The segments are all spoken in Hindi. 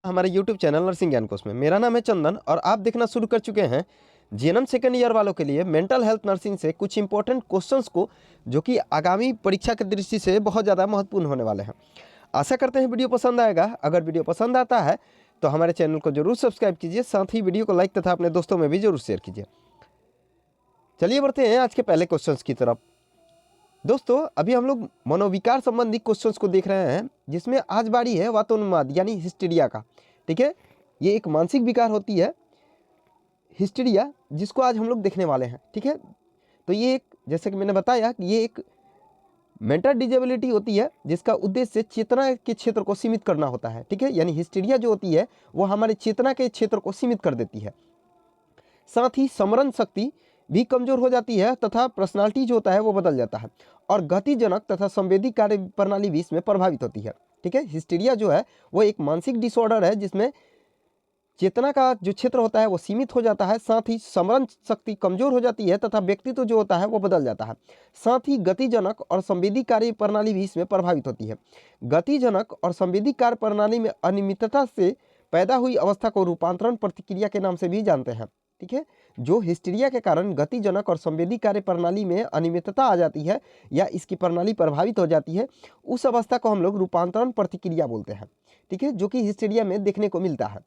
हमारे YouTube चैनल नर्सिंग ज्ञान कोश में। मेरा नाम है चंदन और आप देखना शुरू कर चुके हैं जीएनएम सेकेंड ईयर वालों के लिए मेंटल हेल्थ नर्सिंग से कुछ इंपॉर्टेंट क्वेश्चंस को, जो कि आगामी परीक्षा की दृष्टि से बहुत ज़्यादा महत्वपूर्ण होने वाले हैं। आशा करते हैं वीडियो पसंद आएगा। अगर वीडियो पसंद आता है तो हमारे चैनल को जरूर सब्सक्राइब कीजिए, साथ ही वीडियो को लाइक तथा अपने दोस्तों में भी जरूर शेयर कीजिए। चलिए बढ़ते हैं आज के पहले क्वेश्चन की तरफ। दोस्तों, अभी हम लोग मनोविकार संबंधी क्वेश्चंस को देख रहे हैं, जिसमें आज बारी है वातोन्माद यानी हिस्टीरिया का। ठीक है, ये एक मानसिक विकार होती है हिस्टीरिया, जिसको आज हम लोग देखने वाले हैं। ठीक है, तो ये एक, जैसे कि मैंने बताया कि ये एक मेंटल डिजेबिलिटी होती है जिसका उद्देश्य चेतना के क्षेत्र को सीमित करना होता है। ठीक है, यानी हिस्टीरिया जो होती है वो हमारे चेतना के क्षेत्र को सीमित कर देती है। साथ ही स्मरण शक्ति भी कमजोर हो जाती है तथा पर्सनालिटी जो होता है वो बदल जाता है, और गतिजनक तथा संवेदी कार्य प्रणाली भी इसमें प्रभावित होती है। ठीक है, हिस्टीरिया जो है वो एक मानसिक डिसऑर्डर है जिसमें चेतना का जो क्षेत्र होता है वो सीमित हो जाता है, साथ ही स्मरण शक्ति कमजोर हो जाती है तथा व्यक्तित्व जो होता है वो बदल जाता है। साथ ही गतिजनक और संवेदी कार्य प्रणाली भी इसमें प्रभावित होती है। गतिजनक और संवेदी कार्य प्रणाली में अनियमितता से पैदा हुई अवस्था को रूपांतरण प्रतिक्रिया के नाम से भी जानते हैं। ठीक है, जो हिस्टीरिया के कारण गतिजनक और संवेदी कार्य प्रणाली में अनियमितता आ जाती है या इसकी प्रणाली प्रभावित हो जाती है, उस अवस्था को हम लोग रूपांतरण प्रतिक्रिया बोलते हैं। ठीक है, जो कि हिस्टीरिया में देखने को मिलता है।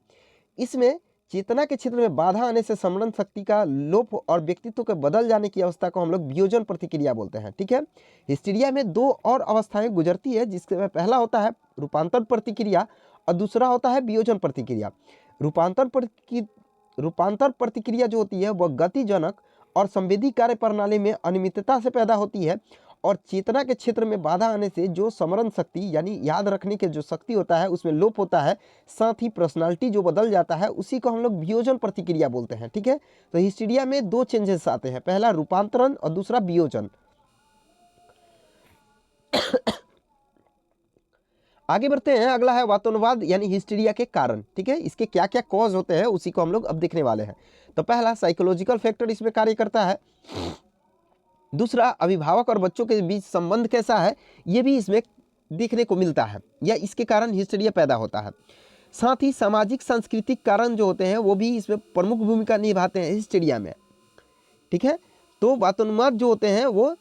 इसमें चेतना के क्षेत्र में बाधा आने से स्मरण शक्ति का लोप और व्यक्तित्व के बदल जाने की अवस्था को हम लोग वियोजन प्रतिक्रिया बोलते हैं। ठीक है, हिस्टीरिया में दो और अवस्थाएं गुजरती है, जिसमें पहला होता है रूपांतरण प्रतिक्रिया और दूसरा होता है वियोजन प्रतिक्रिया। रूपांतर प्रतिक्रिया जो होती है वह गतिजनक और संवेदी कार्य प्रणाली में अनियमितता से पैदा होती है, और चेतना के क्षेत्र में बाधा आने से जो स्मरण शक्ति यानी याद रखने के जो शक्ति होता है उसमें लोप होता है, साथ ही पर्सनालिटी जो बदल जाता है, उसी को हम लोग वियोजन प्रतिक्रिया बोलते हैं। ठीक है, तो हिस्टीरिया में दो चेंजेस आते हैं, पहला रूपांतरण और दूसरा वियोजन। आगे बढ़ते हैं, अगला है वातोन्माद यानी हिस्टीरिया के कारण। ठीक है, इसके क्या क्या कॉज होते हैं उसी को हम लोग अब देखने वाले हैं। तो पहला साइकोलॉजिकल फैक्टर इसमें कार्य करता है। दूसरा, अभिभावक और बच्चों के बीच संबंध कैसा है ये भी इसमें देखने को मिलता है, या इसके कारण हिस्टीरिया पैदा होता है। साथ ही सामाजिक सांस्कृतिक कारण जो होते हैं वो भी इसमें प्रमुख भूमिका निभाते हैं हिस्टीरिया में। ठीक है, तो वातोन्माद जो होते हैं वो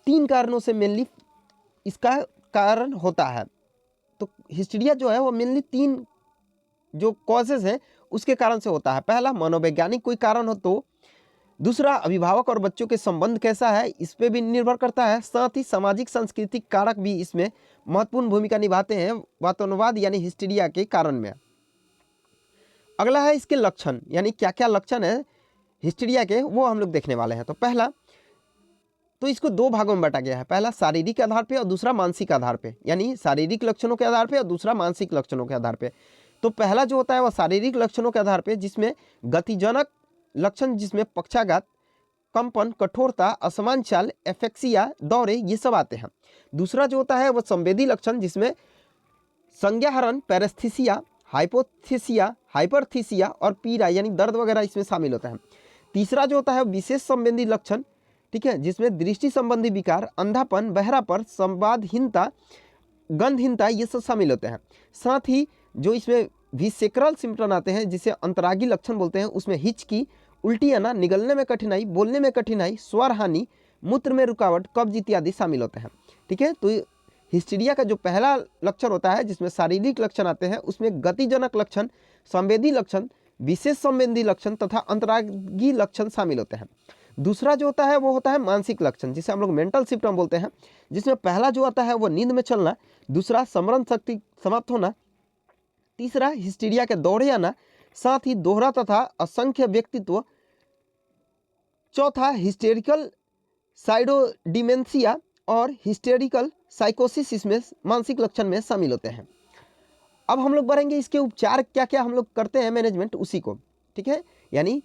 तीन कारणों से मेनली इसका कारण होता है। तो हिस्टीरिया जो है वो मेनली तीन जो कॉजेज हैं उसके कारण से होता है। पहला, मनोवैज्ञानिक कोई कारण हो तो। दूसरा, अभिभावक और बच्चों के संबंध कैसा है इस पे भी निर्भर करता है। साथ ही सामाजिक सांस्कृतिक कारक भी इसमें महत्वपूर्ण भूमिका निभाते हैं वातोन्माद यानी हिस्टीरिया के कारण में। अगला है इसके लक्षण, यानी क्या क्या लक्षण है हिस्टीरिया के वो हम लोग देखने वाले हैं। तो पहला, तो इसको दो भागों में बांटा गया है, पहला शारीरिक आधार पे और दूसरा मानसिक आधार पे, यानी शारीरिक लक्षणों के आधार पे और दूसरा मानसिक लक्षणों के आधार पे। तो पहला जो होता है वह शारीरिक लक्षणों के आधार पे, जिसमें गतिजनक लक्षण, जिसमें पक्षाघात, कंपन, कठोरता, असमान चाल, एफेक्सिया, दौरे, ये सब आते हैं। दूसरा जो होता है वह संवेदी लक्षण, जिसमें संज्ञाहरण, पैरेस्थीसिया, हाइपोथीसिया, हाइपरथीसिया और पीड़ा यानी दर्द वगैरह इसमें शामिल होता है। तीसरा जो होता है विशेष संवेदी लक्षण, ठीक है, जिसमें दृष्टि संबंधी विकार, अंधापन, बहरापन, संवादहीनता, गंधहीनता, ये सब शामिल होते हैं। साथ ही जो इसमें विसेक्रल सिम्टम आते हैं जिसे अंतरागी लक्षण बोलते हैं, उसमें हिचकी, उल्टी आना, निगलने में कठिनाई, बोलने में कठिनाई, स्वर हानि, मूत्र में रुकावट, कब्ज इत्यादि शामिल होते हैं। ठीक है, तो हिस्टीरिया का जो पहला लक्षण होता है जिसमें शारीरिक लक्षण आते हैं, उसमें गतिजनक लक्षण, संवेदी लक्षण, विशेष संवेदी लक्षण तथा अंतरागी लक्षण शामिल होते हैं। दूसरा जो होता है वो होता है मानसिक लक्षण, जिसे हम लोग मेंटल सिम्टम बोलते हैं, जिसमें पहला जो आता है वो नींद में चलना, दूसरा स्मरण शक्ति समाप्त होना, तीसरा हिस्टीरिया के दौरे आना, साथ ही दोहरा तथा असंख्य व्यक्तित्व, चौथा हिस्टेरिकल साइडोडिमेंशिया और हिस्टेरिकल साइकोसिस इसमें मानसिक लक्षण में शामिल होते हैं। अब हम लोग बढ़ेंगे इसके उपचार क्या क्या हम लोग करते हैं मैनेजमेंट उसी को। ठीक है, यानी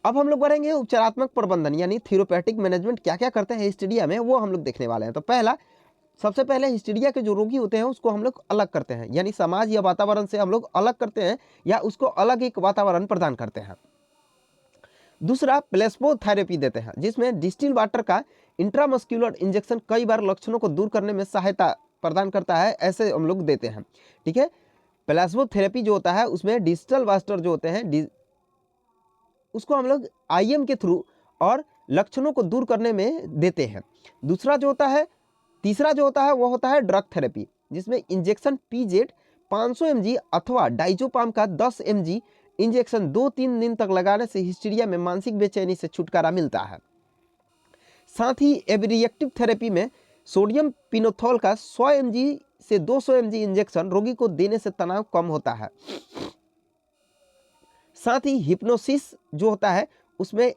अब हम लोग बढ़ेंगे उपचारात्मक प्रबंधन यानी थेरोपैटिक मैनेजमेंट क्या क्या करते हैं हिस्टीरिया में, वो हम लोग देखने वाले हैं। तो पहला, सबसे पहले हिस्टीरिया के जो रोगी होते हैं उसको हम लोग अलग करते हैं, यानी समाज या वातावरण से हम लोग अलग करते हैं या उसको अलग एक वातावरण प्रदान करते हैं। दूसरा, प्लेस्बो थेरेपी देते हैं, जिसमें डिस्टिल वाटर का इंट्रामस्क्यूलर इंजेक्शन कई बार लक्षणों को दूर करने में सहायता प्रदान करता है, ऐसे हम लोग देते हैं। ठीक है, प्लाज्मो थेरेपी जो होता है उसमें डिजिटल मास्टर जो होते हैं उसको हम लोग IM के थ्रू और लक्षणों को दूर करने में देते हैं। तीसरा जो होता है वो होता है ड्रग थेरेपी, जिसमें इंजेक्शन PZ 500 mg अथवा डाइजोपाम का 10 mg इंजेक्शन 2-3 दिन तक लगाने से हिस्टीरिया में मानसिक बेचैनी से छुटकारा मिलता है। साथ ही एब्रिएक्टिव थेरेपी में सोडियम पिनोथोल का 100 mg से 200 mg इंजेक्शन रोगी को देने से तनाव कम होता है। साथ ही हिप्नोसिस जो होता है उसमें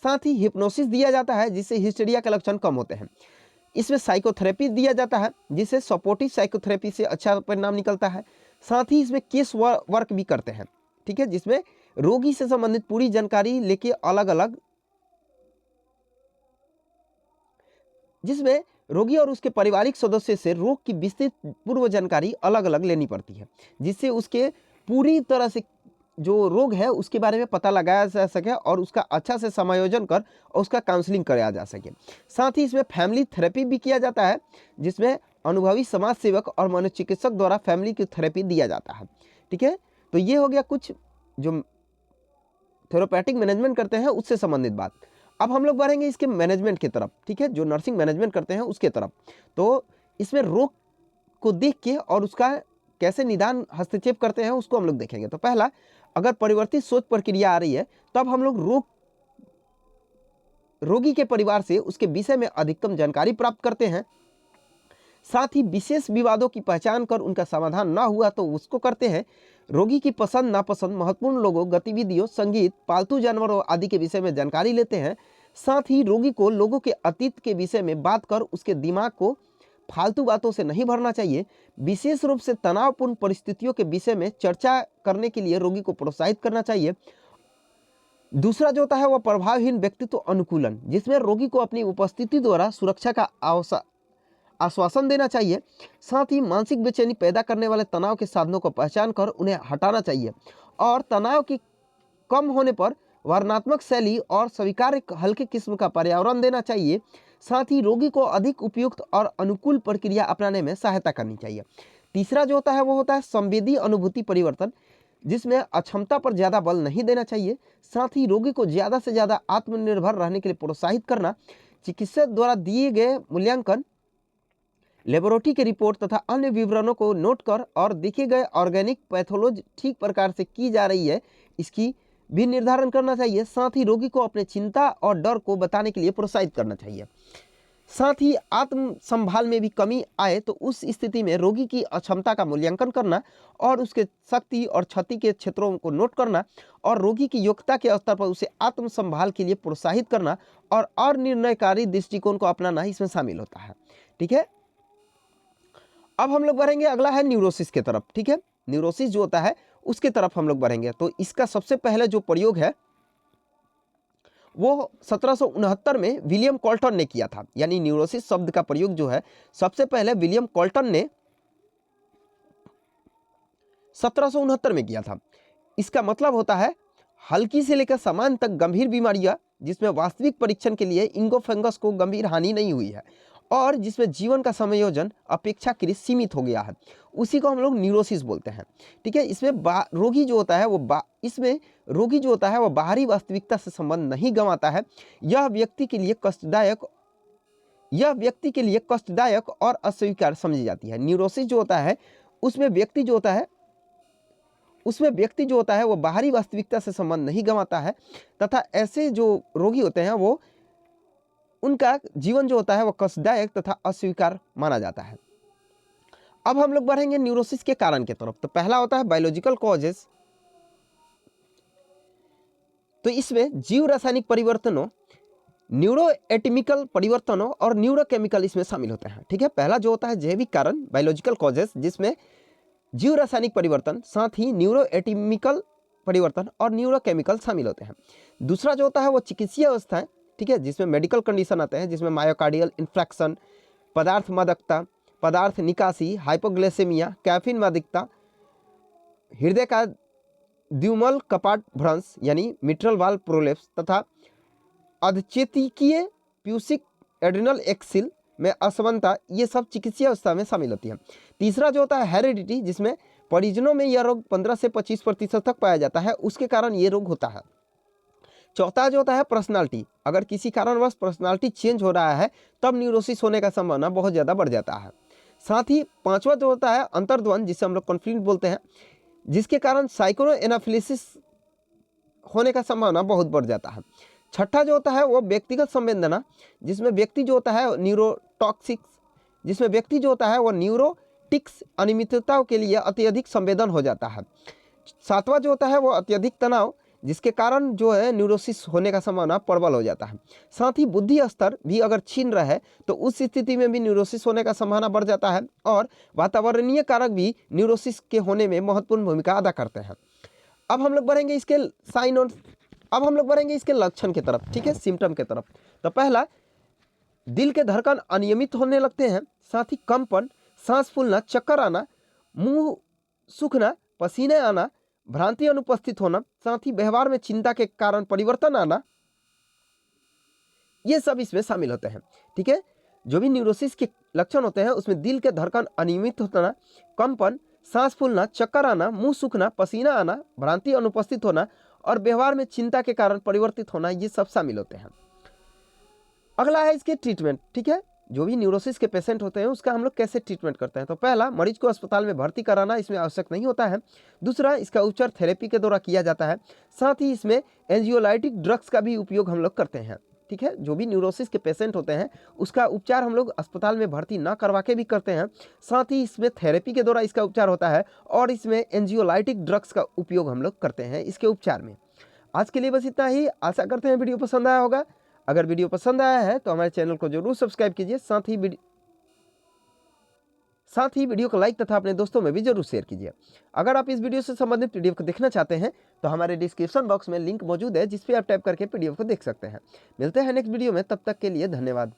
दिया जाता है जिससे हिस्टीरिया के लक्षण कम होते हैं। इसमें साइकोथेरेपी दिया जाता है जिससे सपोर्टिव साइकोथेरेपी से अच्छा परिणाम निकलता है। साथ ही इसमें केस वर्क भी करते हैं, ठीक है, जिसमें रोगी से संबंधित पूरी जानकारी लेके जिसमें रोगी और उसके पारिवारिक सदस्य से रोग की विस्तृत पूर्व जानकारी अलग अलग लेनी पड़ती है, जिससे उसके पूरी तरह से जो रोग है उसके बारे में पता लगाया जा सके और उसका अच्छा से समायोजन कर और उसका काउंसलिंग कराया जा सके। साथ ही इसमें फैमिली थेरेपी भी किया जाता है, जिसमें अनुभवी समाज सेवक और मनोचिकित्सक द्वारा फैमिली की थेरेपी दिया जाता है। ठीक है, तो ये हो गया कुछ जो थेरेपैटिक मैनेजमेंट करते हैं उससे संबंधित बात। अब हम लोग बढ़ेंगे इसके मैनेजमेंट की तरफ, ठीक है, जो नर्सिंग मैनेजमेंट करते हैं उसके तरफ। तो इसमें रोग को देख के और उसका कैसे निदान हस्तक्षेप करते हैं उसको हम लोग देखेंगे। तो पहला, अगर परिवर्तित सोच प्रक्रिया आ रही है तब हम लोग रोगी के परिवार से उसके विषय में अधिकतम जानकारी प्राप्त करते हैं। साथ ही विशेष विवादों की पहचान कर उनका समाधान ना हुआ तो उसको करते हैं। रोगी की पसंद नापसंद, महत्वपूर्ण लोगों, गतिविधियों, संगीत, पालतू जानवरों आदि के विषय में जानकारी लेते हैं। साथ ही रोगी को लोगों के अतीत के विषय में बात कर उसके दिमाग को फालतू बातों से नहीं भरना चाहिए। विशेष रूप से तनावपूर्ण परिस्थितियों के विषय में चर्चा करने के लिए रोगी को प्रोत्साहित करना चाहिए। दूसरा जो होता है वह प्रभावहीन व्यक्तित्व अनुकूलन, जिसमें रोगी को अपनी उपस्थिति द्वारा सुरक्षा का आश्वासन देना चाहिए। साथ ही मानसिक बेचैनी पैदा करने वाले तनाव के साधनों को पहचान कर उन्हें हटाना चाहिए और तनाव की कम होने पर वर्णनात्मक शैली और स्वीकार्य हल्के किस्म का पर्यावरण देना चाहिए। साथ ही रोगी को अधिक उपयुक्त और अनुकूल प्रक्रिया अपनाने में सहायता करनी चाहिए। तीसरा जो होता है वो होता है संवेदी अनुभूति परिवर्तन, जिसमें अक्षमता पर ज़्यादा बल नहीं देना चाहिए। साथ ही रोगी को ज़्यादा से ज़्यादा आत्मनिर्भर रहने के लिए प्रोत्साहित करना, चिकित्सक द्वारा दिए गए मूल्यांकन, लेबोरेटरी के रिपोर्ट तथा अन्य विवरणों को नोट कर और देखे गए ऑर्गेनिक पैथोलॉजी ठीक प्रकार से की जा रही है इसकी भी निर्धारण करना चाहिए। साथ ही रोगी को अपने चिंता और डर को बताने के लिए प्रोत्साहित करना चाहिए। साथ ही आत्म संभाल में भी कमी आए तो उस स्थिति में रोगी की अक्षमता का मूल्यांकन करना और उसके शक्ति और क्षति के क्षेत्रों को नोट करना और रोगी की योग्यता के स्तर पर उसे आत्म संभाल के लिए प्रोत्साहित करना और निर्णयकारी दृष्टिकोण को अपनाना इसमें शामिल होता है। ठीक है, अब हम लोग बढ़ेंगे, अगला है न्यूरोसिस के तरफ। ठीक है, न्यूरोसिस जो होता है उसके तरफ हम लोग बढ़ेंगे। तो इसका सबसे पहले जो प्रयोग है वो 1769 में विलियम कॉल्टन ने किया था। यानी न्यूरोसिस शब्द का प्रयोग जो है सबसे पहले विलियम कॉल्टन ने 1769 में किया था। इसका मतलब होता है हल्की से लेकर सामान्य तक गंभीर बीमारियां जिसमें वास्तविक परीक्षण के लिए इंगोफंगस को गंभीर हानि नहीं हुई है और जिसमें जीवन का समायोजन अपेक्षाकृत सीमित हो गया है, उसी को हम लोग न्यूरोसिस बोलते हैं। ठीक है, इसमें रोगी जो होता है वो बाहरी वास्तविकता से संबंध नहीं गंवाता है। यह व्यक्ति के लिए कष्टदायक और अस्वीकार समझी जाती है। न्यूरोसिस जो होता है उसमें व्यक्ति जो होता है वो बाहरी वास्तविकता से संबंध नहीं गंवाता है तथा ऐसे जो रोगी होते हैं वो उनका जीवन जो होता है वो कष्टदायक तथा अस्वीकार माना जाता है। अब हम लोग बढ़ेंगे न्यूरोसिस के कारण की तरफ। तो पहला होता है बायोलॉजिकल कॉजेस। तो इसमें जीव रासायनिक परिवर्तनों, न्यूरोएटमिकल परिवर्तनों और न्यूरोकेमिकल इसमें शामिल होते हैं। ठीक है, पहला जो होता है जैविक कारण बायोलॉजिकल कॉजेस, जिसमें जीव रासायनिक परिवर्तन, साथ ही न्यूरोएटमिकल परिवर्तन और न्यूरोकेमिकल शामिल होते हैं। दूसरा जो होता है वो चिकित्सीय अवस्थाएं, ठीक है, जिसमें मेडिकल कंडीशन आते हैं, जिसमें मायोकार्डियल इन्फ्रैक्शन, पदार्थ मादकता, पदार्थ निकासी, हाइपोग्लाइसेमिया, कैफीन मादकता, हृदय का द्युमल कपाट भ्रंश यानी मिट्रल वाल्व प्रोलेप्स तथा अधचेतिकीय प्यूसिक एड्रिनल एक्सिल में असमानता, ये सब चिकित्सीय अवस्था में शामिल होती है। तीसरा जो होता है हेरिडिटी, जिसमें परिजनों में यह रोग 15 से 25% तक पाया जाता है, उसके कारण ये रोग होता है। चौथा जो होता है पर्सनालिटी, अगर किसी कारणवश पर्सनालिटी चेंज हो रहा है तब न्यूरोसिस होने का संभावना बहुत ज़्यादा बढ़ जाता है। साथ ही पांचवा जो होता है अंतर्द्वंद, जिसे हम लोग कॉन्फ्लिक्ट बोलते हैं, जिसके कारण साइकोएनाफिलिसिस होने का संभावना बहुत बढ़ जाता है। छठा जो होता है वो व्यक्तिगत संवेदना, जिसमें व्यक्ति जो होता है न्यूरोटॉक्सिक्स, जिसमें व्यक्ति जो होता है वो न्यूरोटिक्स अनियमितताओं के लिए अत्यधिक संवेदन हो जाता है। सातवां जो होता है वो अत्यधिक तनाव, जिसके कारण जो है न्यूरोसिस होने का संभावना प्रबल हो जाता है। साथ ही बुद्धि स्तर भी अगर छीन रहा है तो उस स्थिति में भी न्यूरोसिस होने का संभावना बढ़ जाता है। और वातावरणीय कारक भी न्यूरोसिस के होने में महत्वपूर्ण भूमिका अदा करते हैं। अब हम लोग बढ़ेंगे इसके साइन और अब हम लोग बढ़ेंगे इसके लक्षण की तरफ, ठीक है, सिम्टम की तरफ। तो पहला, दिल के धड़कन अनियमित होने लगते हैं, साथ ही कंपन, सांस फूलना, चक्कर आना, मुंह सूखना, पसीने आना, भ्रांति अनुपस्थित होना, साथ ही व्यवहार में चिंता के कारण परिवर्तन आना, ये सब इसमें शामिल होते हैं। ठीक है, जो भी न्यूरोसिस के लक्षण होते हैं उसमें दिल के धड़कन अनियमित होना, कंपन, सांस फूलना, चक्कर आना, मुंह सूखना, पसीना आना, भ्रांति अनुपस्थित होना और व्यवहार में चिंता के कारण परिवर्तित होना, ये सब शामिल होते हैं। अगला है इसके ट्रीटमेंट। ठीक है, जो भी न्यूरोसिस के पेशेंट होते हैं उसका हम लोग कैसे ट्रीटमेंट करते हैं। तो पहला, मरीज को अस्पताल में भर्ती कराना इसमें आवश्यक नहीं होता है। दूसरा, इसका उपचार थेरेपी के द्वारा किया जाता है। साथ ही इसमें एंजियोलाइटिक ड्रग्स का भी उपयोग हम लोग करते हैं। ठीक है, जो भी न्यूरोसिस के पेशेंट होते हैं उसका उपचार हम लोग अस्पताल में भर्ती ना करवा के भी करते हैं। साथ ही इसमें थेरेपी के द्वारा इसका उपचार होता है और इसमें एंजियोलाइटिक ड्रग्स का उपयोग हम लोग करते हैं इसके उपचार में। आज के लिए बस इतना ही। आशा करते हैं वीडियो पसंद आया होगा। अगर वीडियो पसंद आया है तो हमारे चैनल को जरूर सब्सक्राइब कीजिए। साथ ही वीडियो को लाइक तथा अपने दोस्तों में भी जरूर शेयर कीजिए। अगर आप इस वीडियो से संबंधित पीडीएफ को देखना चाहते हैं तो हमारे डिस्क्रिप्शन बॉक्स में लिंक मौजूद है जिस पे आप टैप करके पीडीएफ को देख सकते हैं। मिलते हैं नेक्स्ट वीडियो में, तब तक के लिए धन्यवाद।